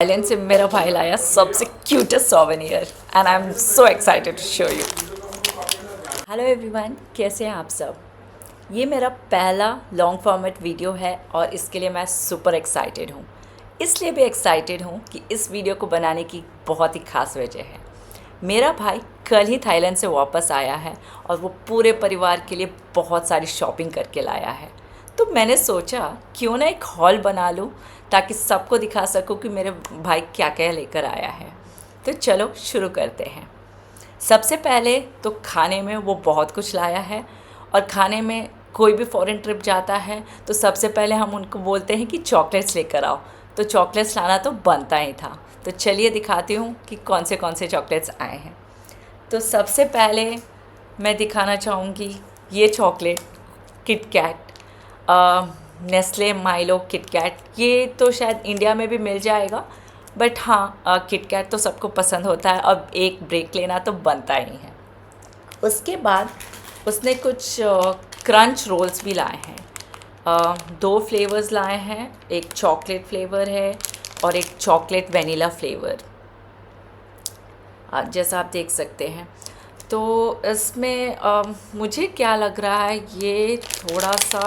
Thailand से मेरा भाई लाया सबसे cutest souvenir and I am so excited to show you. Hello everyone, कैसे हैं आप सब। ये मेरा पहला लॉन्ग फॉर्मेट वीडियो है और इसके लिए मैं सुपर एक्साइटेड हूँ। इसलिए भी एक्साइटेड हूँ कि इस वीडियो को बनाने की बहुत ही ख़ास वजह है। मेरा भाई कल ही थाईलैंड से वापस आया है और वो पूरे परिवार के लिए बहुत सारी शॉपिंग करके लाया है। तो मैंने सोचा क्यों ना एक हॉल बना लूँ ताकि सबको दिखा सकूँ कि मेरे भाई क्या क्या लेकर आया है। तो चलो शुरू करते हैं। सबसे पहले तो खाने में वो बहुत कुछ लाया है और खाने में कोई भी फॉरेन ट्रिप जाता है तो सबसे पहले हम उनको बोलते हैं कि चॉकलेट्स लेकर आओ, तो चॉकलेट्स लाना तो बनता ही था। तो चलिए दिखाती हूँ कि कौन से चॉकलेट्स आए हैं। तो सबसे पहले मैं दिखाना चाहूँगी ये chocolate KitKat, Nestle Milo KitKat. ये तो शायद इंडिया में भी मिल जाएगा, बट हाँ किट कैट तो सबको पसंद होता है। अब एक ब्रेक लेना तो बनता ही है। उसके बाद उसने कुछ क्रंच रोल्स भी लाए हैं। दो फ्लेवर्स लाए हैं, एक चॉकलेट फ्लेवर है और एक चॉकलेट वनीला फ्लेवर, जैसा आप देख सकते हैं। तो इसमें मुझे क्या लग रहा है, ये थोड़ा सा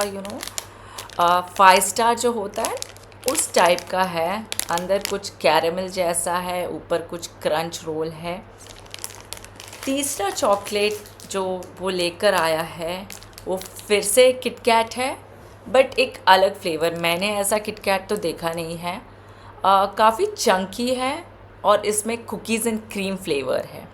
5 स्टार जो होता है उस टाइप का है। अंदर कुछ कैरेमल जैसा है, ऊपर कुछ क्रंच रोल है। तीसरा चॉकलेट जो वो लेकर आया है वो फिर से किटकैट है, बट एक अलग फ्लेवर। मैंने ऐसा किटकैट तो देखा नहीं है। काफ़ी चंकी है और इसमें कुकीज़ एंड क्रीम फ्लेवर है।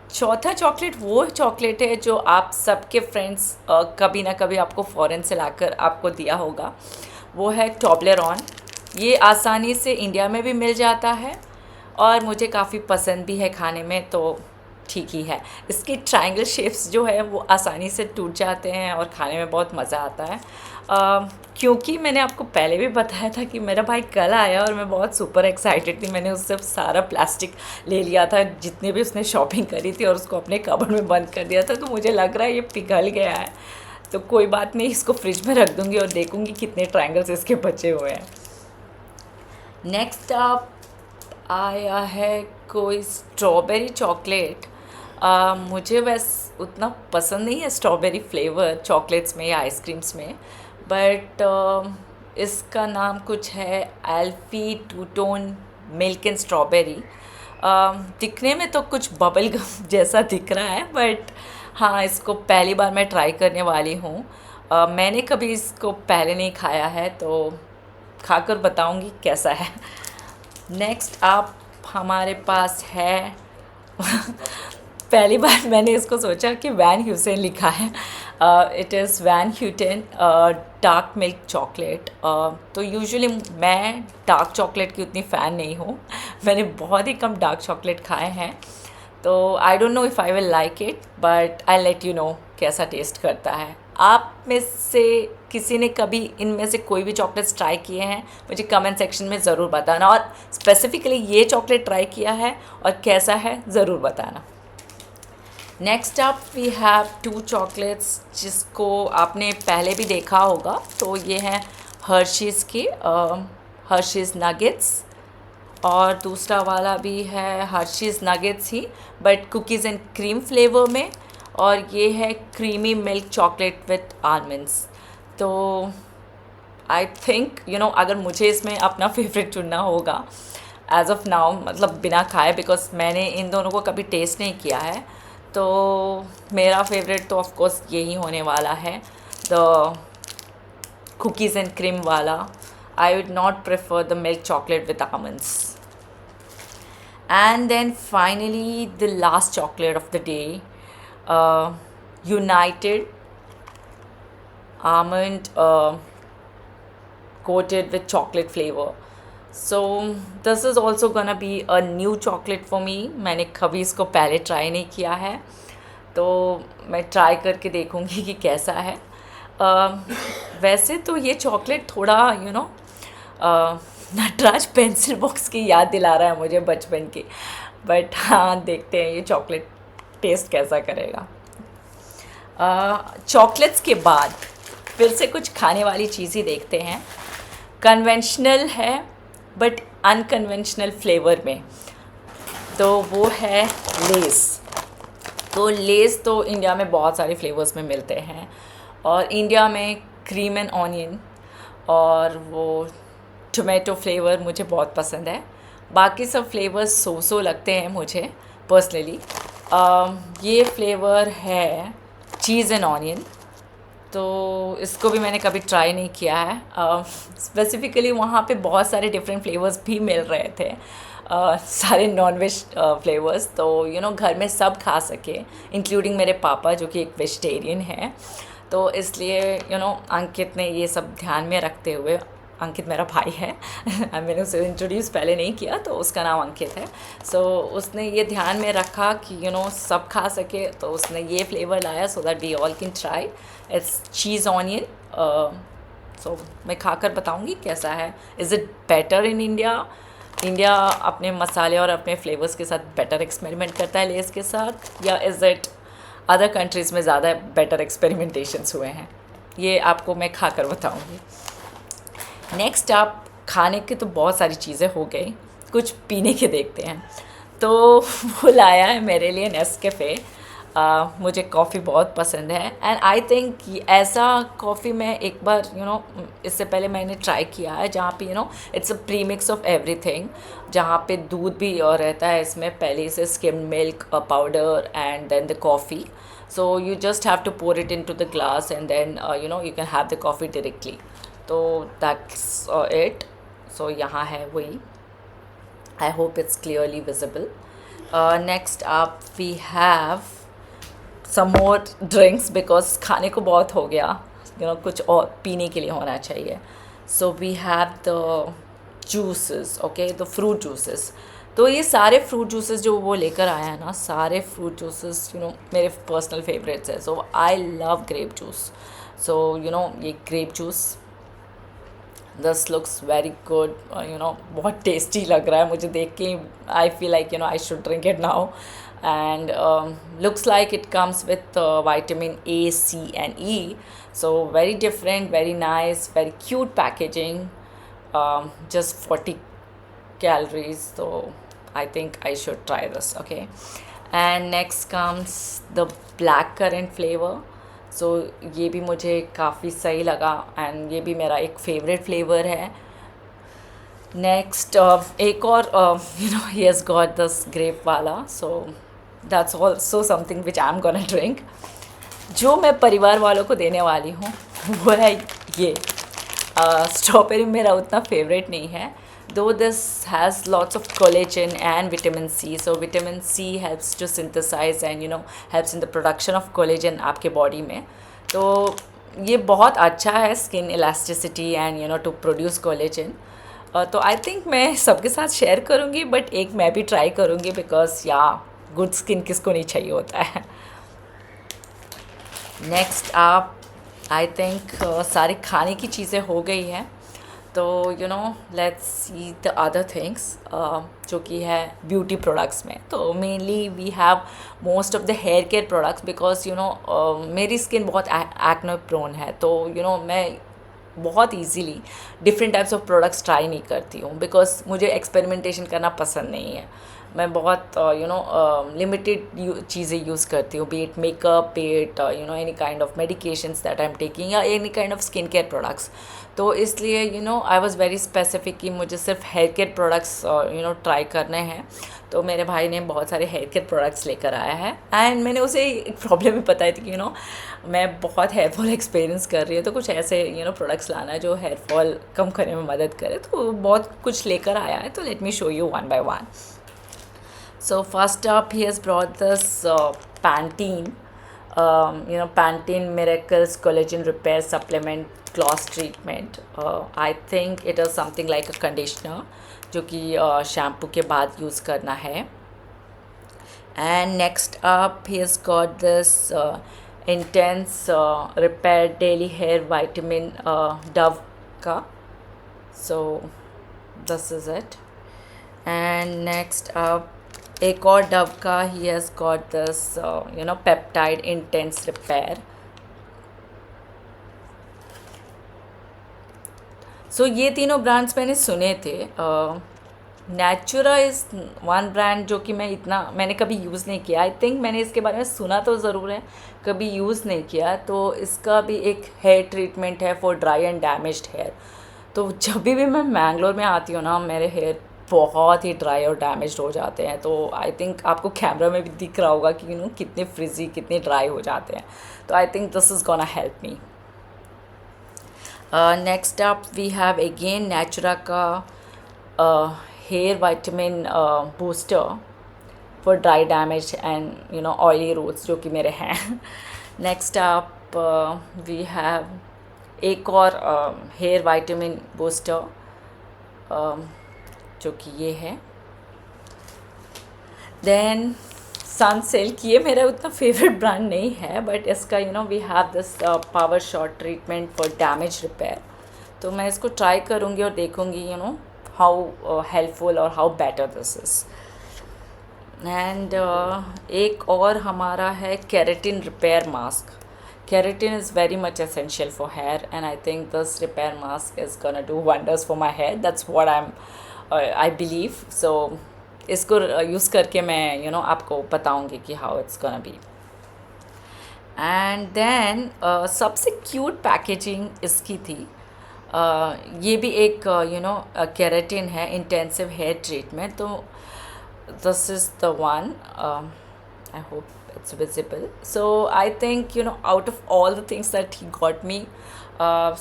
चौथा चॉकलेट वो चॉकलेट है जो आप सबके फ्रेंड्स कभी ना कभी आपको फ़ॉरेन से लाकर आपको दिया होगा। वो है टॉबलेरोन। ये आसानी से इंडिया में भी मिल जाता है और मुझे काफ़ी पसंद भी है खाने में, तो ठीक ही है। इसकी ट्रायंगल शेप्स जो है वो आसानी से टूट जाते हैं और खाने में बहुत मज़ा आता है। क्योंकि मैंने आपको पहले भी बताया था कि मेरा भाई कल आया और मैं बहुत सुपर एक्साइटेड थी। मैंने उससे सारा प्लास्टिक ले लिया था जितने भी उसने शॉपिंग करी थी और उसको अपने कबर्ड में बंद कर दिया था। तो मुझे लग रहा है ये पिघल गया है, तो कोई बात नहीं, इसको फ्रिज में रख दूँगी और देखूँगी कितने ट्रायंगल्स इसके बचे हुए हैं। नेक्स्ट आप आया है कोई स्ट्रॉबेरी चॉकलेट। मुझे वैसे उतना पसंद नहीं है स्ट्रॉबेरी फ्लेवर चॉकलेट्स में या आइसक्रीम्स में, बट इसका नाम कुछ है Elfie two tone milk and strawberry. दिखने में तो कुछ बबल गम जैसा दिख रहा है, बट हाँ इसको पहली बार मैं ट्राई करने वाली हूँ। मैंने कभी इसको पहले नहीं खाया है, तो खाकर बताऊँगी कैसा है। नेक्स्ट आप हमारे पास है पहली बार मैंने इसको सोचा कि वैन ह्यूसेन लिखा है। It is Van Houten dark milk chocolate. तो यूजुअली मैं डार्क चॉकलेट की उतनी फ़ैन नहीं हूँ। मैंने बहुत ही कम डार्क चॉकलेट खाए हैं, तो I don't know if I will like it, but I let you know कैसा टेस्ट करता है। आप में से किसी ने कभी इनमें से कोई भी चॉकलेट्स ट्राई किए हैं मुझे कमेंट सेक्शन में ज़रूर बताना, और स्पेसिफ़िकली ये चॉकलेट ट्राई किया है और कैसा है ज़रूर बताना। Next up we have 2 chocolates जिसको आपने पहले भी देखा होगा। तो ये हैं हर्शीज़ के हर्शीज़ नगेट्स, और दूसरा वाला भी है Hershey's nuggets he but cookies and cream flavour में, और ये है creamy milk chocolate with almonds. तो आई थिंक अगर मुझे इसमें अपना फेवरेट चुनना होगा एज़ ऑफ नाउ, मतलब बिना खाए, बिकॉज मैंने इन दोनों को कभी टेस्ट नहीं किया है, तो मेरा फेवरेट तो ऑफ कोर्स यही होने वाला है, द कुकीज़ एंड क्रीम वाला। I would not prefer the milk chocolate with almonds. And then finally the last chocolate of the day, United almond coated with chocolate flavor. So this is also gonna be a new chocolate for me. मैंने कभी इसको पहले try नहीं किया है, तो मैं try करके देखूँगी कि कैसा है। वैसे तो ये चॉकलेट थोड़ा नटराज पेंसिल बॉक्स की याद दिला रहा है मुझे बचपन की, बट हाँ देखते हैं ये चॉकलेट टेस्ट कैसा करेगा। चॉकलेट्स के बाद फिर से कुछ खाने वाली चीज़ ही देखते हैं। कन्वेंशनल है बट अनकन्वेंशनल फ्लेवर में, तो वो है लेस। तो लेस तो इंडिया में बहुत सारे फ्लेवर्स में मिलते हैं, और इंडिया में क्रीम एंड ऑनियन और वो टोमेटो फ्लेवर मुझे बहुत पसंद है। बाकी सब फ्लेवर्स सो लगते हैं मुझे पर्सनली। ये फ्लेवर है चीज़ एंड ऑनियन, तो इसको भी मैंने कभी ट्राई नहीं किया है। स्पेसिफ़िकली वहाँ पे बहुत सारे डिफरेंट फ्लेवर्स भी मिल रहे थे, सारे नॉन-वेज फ्लेवर्स, तो घर में सब खा सके, इंक्लूडिंग मेरे पापा जो कि एक वेजिटेरियन है। तो इसलिए अंकित ने ये सब ध्यान में रखते हुए, अंकित मेरा भाई है मैंने उसे इंट्रोड्यूस पहले नहीं किया, तो उसका नाम अंकित है। सो उसने ये ध्यान में रखा कि सब खा सके, तो उसने ये फ्लेवर लाया so that we all can try. It's cheese onion. So मैं खाकर बताऊंगी कैसा है। Is it better in India? India अपने मसाले और अपने फ्लेवर्स के साथ बेटर एक्सपेरिमेंट करता है लेस के साथ, या इज़ इट अदर कंट्रीज़ में ज़्यादा बेटर एक्सपेरिमेंटेशंस हुए हैं? ये आपको मैं खाकर बताऊंगी। नेक्स्ट, आप खाने की तो बहुत सारी चीज़ें हो गई, कुछ पीने के देखते हैं। तो वो लाया है मेरे लिए नेस्कैफ़े। मुझे कॉफ़ी बहुत पसंद है, एंड आई थिंक ऐसा कॉफ़ी मैं एक बार इससे पहले मैंने ट्राई किया है, जहाँ पे it's a pre mix of everything, जहाँ पे दूध भी और रहता है इसमें पहले से, skimmed milk powder and then the coffee. So you just have to pour it into the glass and then you can have the coffee directly. तो दैट्स इट। सो यहाँ है वही। I hope it's clearly visible. Next आप we have some more drinks, because खाने को बहुत हो गया, कुछ और पीने के लिए होना चाहिए। So we have the juices, okay, the fruit juices. तो ये सारे फ्रूट जूसेस जो वो लेकर आया है ना, सारे फ्रूट जूसेस मेरे पर्सनल फेवरेट्स है। सो आई लव ग्रेप जूस। सो ये grape juice, this looks very good, बहुत टेस्टी लग रहा है मुझे देख के। I feel like I should drink it now, and looks like it comes with vitamin A, C and E. So very different, very nice, very cute packaging. Just 40 calories, so I think I should try this. Okay, and next comes the black currant flavor. So ये भी मुझे काफ़ी सही लगा, and ये भी मेरा एक फेवरेट फ्लेवर है। नेक्स्ट एक और he has got this grape वाला, so that's also something which I'm gonna drink. जो मैं परिवार वालों को देने वाली हूँ वो है ये। स्ट्रॉबेरी मेरा उतना फेवरेट नहीं है, though this has lots of collagen and vitamin C. So vitamin C helps to synthesize and helps in the production of collagen आपके बॉडी में। तो ये बहुत अच्छा है skin elasticity and to produce collagen. तो आई थिंक मैं सबके साथ शेयर करूँगी, बट एक मैं भी ट्राई करूँगी, बिकॉज गुड स्किन किसको नहीं चाहिए होता है। नेक्स्ट आप आई थिंक सारी खाने की चीज़ें हो गई हैं, तो let's see the other things जो कि है ब्यूटी प्रोडक्ट्स में। तो mainly we have most of the hair care products, because मेरी स्किन बहुत एक्ने प्रोन है, तो मैं बहुत easily different types of products try नहीं करती हूँ, बिकॉज मुझे एक्सपेरिमेंटेशन करना पसंद नहीं है। मैं बहुत लिमिटेड चीज़ें यूज़ करती हूँ, be it makeup, be it any kind of medications that I am taking, या any kind of skin care products. तो इसलिए आई वाज वेरी स्पेसिफिक कि मुझे सिर्फ हेयर केयर प्रोडक्ट्स ट्राई करने हैं। तो मेरे भाई ने बहुत सारे हेयर केयर प्रोडक्ट्स लेकर आया है, एंड मैंने उसे एक प्रॉब्लम भी बताई थी कि मैं बहुत हेयर फॉल एक्सपीरियंस कर रही हूँ, तो कुछ ऐसे प्रोडक्ट्स लाना है जो हेयर फॉल कम करने में मदद करे। तो बहुत कुछ लेकर आया है, तो let me show you one by one. So first up, he has brought this Pantene, Pantene Miracles Collagen Repair Supplement Gloss Treatment. I think it is something like a conditioner, जो कि शैम्पू के बाद use करना है। And next up, he has got this Intense Repair Daily Hair Vitamin Dove का. So this is it. And next up, एक और Dove का ही has got this peptide intense repair. So ये तीनों ब्रांड्स मैंने सुने थे। नेचुरा इज़ वन ब्रांड जो कि मैंने कभी यूज़ नहीं किया। आई थिंक मैंने इसके बारे में सुना तो ज़रूर है, कभी यूज़ नहीं किया। तो इसका भी एक हेयर ट्रीटमेंट है for dry and damaged hair. तो जब भी मैं मैंगलोर में आती हूँ ना, मेरे हेयर बहुत ही ड्राई और डैमेज्ड हो जाते हैं। तो आई थिंक आपको कैमरा में भी दिख रहा होगा कि कितने फ्रिजी, कितने ड्राई हो जाते हैं। तो I think this is gonna help me. Next up we have again Natura का hair vitamin booster for dry damage and oily roots जो कि मेरे हैं। नेक्स्ट अप वी हैव एक और हेयर वाइटमिन बूस्टर जो कि ये है। देन सनसिल्क, ये मेरा उतना फेवरेट ब्रांड नहीं है, बट इसका we have this power shot treatment for damage repair. तो मैं इसको ट्राई करूँगी और देखूँगी हाउ हेल्पफुल और how better this is. And एक और हमारा है keratin repair mask. Keratin is very much essential for hair, and I think this repair mask is gonna do wonders for my hair. That's what I believe. So इसको use करके मैं आपको बताऊँगी कि how it's gonna be. And then सबसे cute packaging इसकी थी। ये भी एक केराटिन है, इंटेंसिव हेयर ट्रीटमेंट। तो this is the one. I hope it's visible. So I think out of all the things that he got me,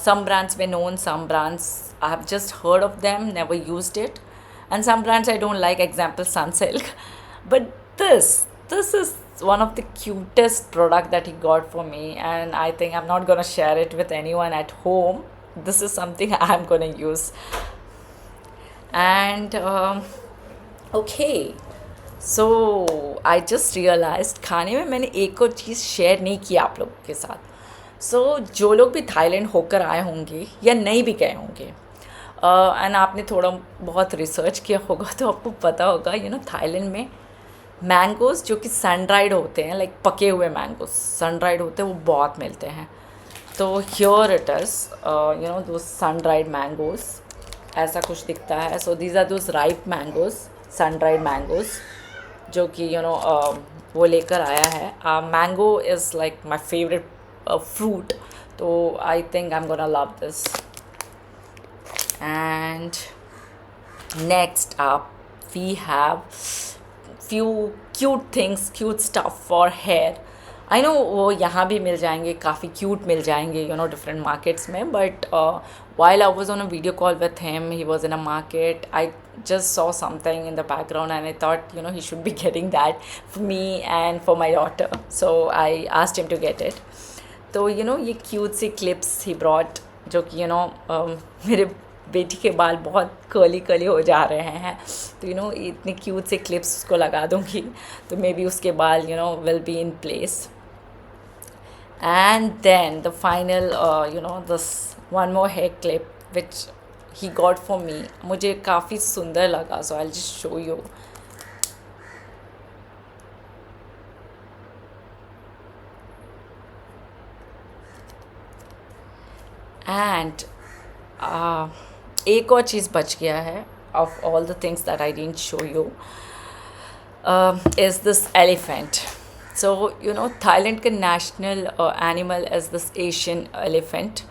some brands were known, some brands I have just heard of them, never used it, and some brands I don't like, example Sunsilk. But this is one of the cutest product that he got for me, and I think I'm not gonna share it with anyone at home. This is something I'm gonna use. And okay, so I just realise खाने में मैंने एक और चीज़ share नहीं की आप लोगों के साथ। सो जो लोग भी थाईलैंड होकर आए होंगे या नहीं भी गए होंगे, एंड आपने थोड़ा बहुत रिसर्च किया होगा, तो आपको पता होगा थाईलैंड में मैंगोज़ जो कि सन ड्राइड होते हैं, लाइक पके हुए मैंगोज़ सन ड्राइड होते हैं, वो बहुत मिलते हैं। तो हियर इट इज़ दो सन ड्राइड मैंगोज़, ऐसा कुछ दिखता है। So these are those ripe mangoes, sun dried mangoes जो कि वो लेकर आया है। Mango is like my favourite fruit, तो I think I am gonna love this. And next up we have few cute things, cute stuff for hair. I know वो यहाँ भी मिल जाएंगे, काफ़ी क्यूट मिल जाएंगे डिफरेंट मार्केट्स में, but while I was on a video call with him, he was in a market, I just saw something in the background and I thought he should be getting that for me and for my daughter, so I asked him to get it. तो ये cute C clips he brought जो कि मेरे बेटी के बाल बहुत curly हो जा रहे हैं, तो इतनी क्यूट से क्लिप्स उसको लगा दूँगी, तो मे बी उसके बाल will be in place. And then the final this one more hair clip which he got for me, मुझे काफ़ी सुंदर लगा, so I'll just show you. And एक और चीज़ बच गया है of all the things that I didn't show you, is this elephant. So Thailand का national animal is this Asian elephant,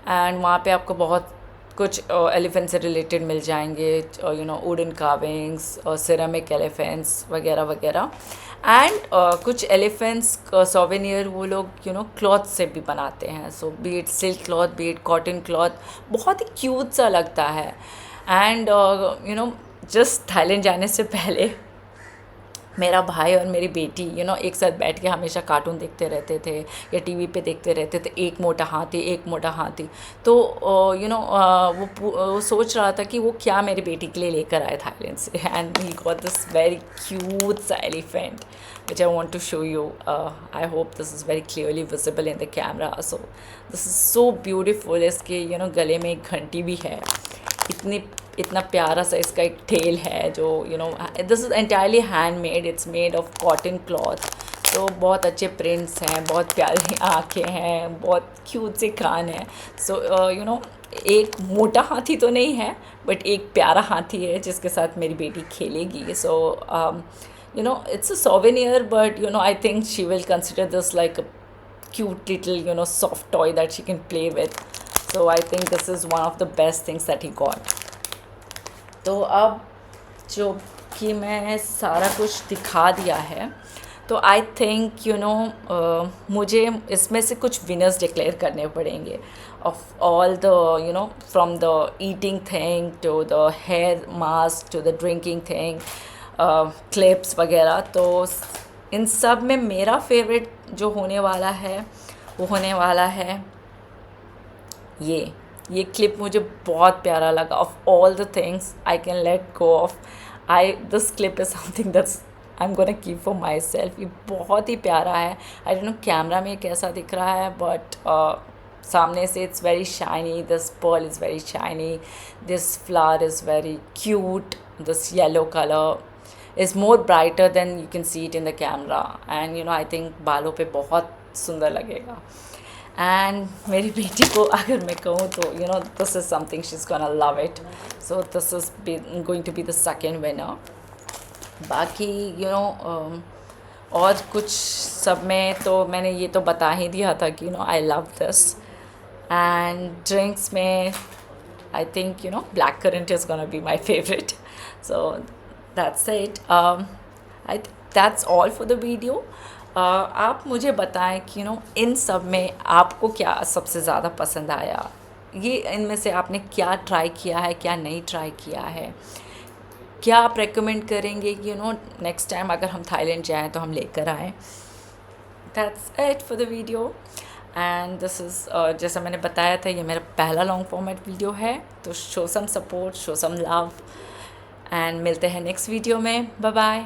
and वहाँ पे आपको बहुत कुछ एलिफेंट से रिलेटेड मिल जाएंगे, वुडन कार्विंग्स, सिरेमिक एलिफेंट्स वगैरह वगैरह। एंड कुछ एलिफेंट्स सोवेनियर वो लोग क्लॉथ से भी बनाते हैं। So be it silk cloth, be it cotton cloth, बहुत ही क्यूट सा लगता है। एंड जस्ट थाईलैंड जाने से पहले मेरा भाई और मेरी बेटी एक साथ बैठ के हमेशा कार्टून देखते रहते थे या टीवी पे देखते रहते थे, एक मोटा हाथी एक मोटा हाथी। तो वो सोच रहा था कि वो क्या मेरी बेटी के लिए लेकर आए थाईलैंड से, and he got this very cute सा elephant which I want to show you. I hope this is very clearly visible in the camera. So this is so beautiful. इसके गले में एक घंटी भी है, इतना प्यारा सा इसका एक टेल है जो this is entirely hand made, it's made of cotton cloth. तो बहुत अच्छे प्रिंट्स हैं, बहुत प्यारी आँखें हैं, बहुत क्यूट से कान है। सो यू नो एक मोटा हाथी तो नहीं है, बट एक प्यारा हाथी है जिसके साथ मेरी बेटी खेलेगी। सो you know, it's a souvenir, but you know, I think she will consider this like a cute little, you know, soft toy that she can play with. So I think this is one of the best things that he got. तो अब जो कि मैं सारा कुछ दिखा दिया है, तो आई थिंक यू नो मुझे इसमें से कुछ विनर्स डिक्लेयर करने पड़ेंगे of all the you know from the eating thing to the hair mask to the drinking thing, clips वगैरह। तो इन सब में मेरा फेवरेट जो होने वाला है वो होने वाला है ये क्लिप। मुझे बहुत प्यारा लगा। Of all the things I can let go of, I this clip is something that's I am gonna keep for my self. ये बहुत ही प्यारा है। आई डोंट नो कैमरा में कैसा दिख रहा है, बट सामने से it's very shiny, this pearl is very shiny, this flower is very cute, this yellow colour is more brighter than you can see it in the camera, and you know I think बालों पे बहुत सुंदर लगेगा। and मेरी बेटी को अगर मैं कहूँ तो you know this is something she's gonna love it, so this is going to be the second winner। बाकी you know और कुछ सब में तो मैंने ये तो बता ही दिया था कि you know I love this, and drinks में I think you know blackcurrant is gonna be my favorite, so that's it। that's all for the video। आप मुझे बताएं कि इन सब में आपको क्या सबसे ज़्यादा पसंद आया, ये इनमें से आपने क्या ट्राई किया है, क्या नहीं ट्राई किया है, क्या आप रेकमेंड करेंगे कि नेक्स्ट टाइम अगर हम थाईलैंड जाएं तो हम लेकर आएँ। that's it for the video, and this is जैसा मैंने बताया था ये मेरा पहला लॉन्ग फॉर्मेट वीडियो है, तो show some support, show some love, and मिलते हैं नेक्स्ट वीडियो में। Bye bye.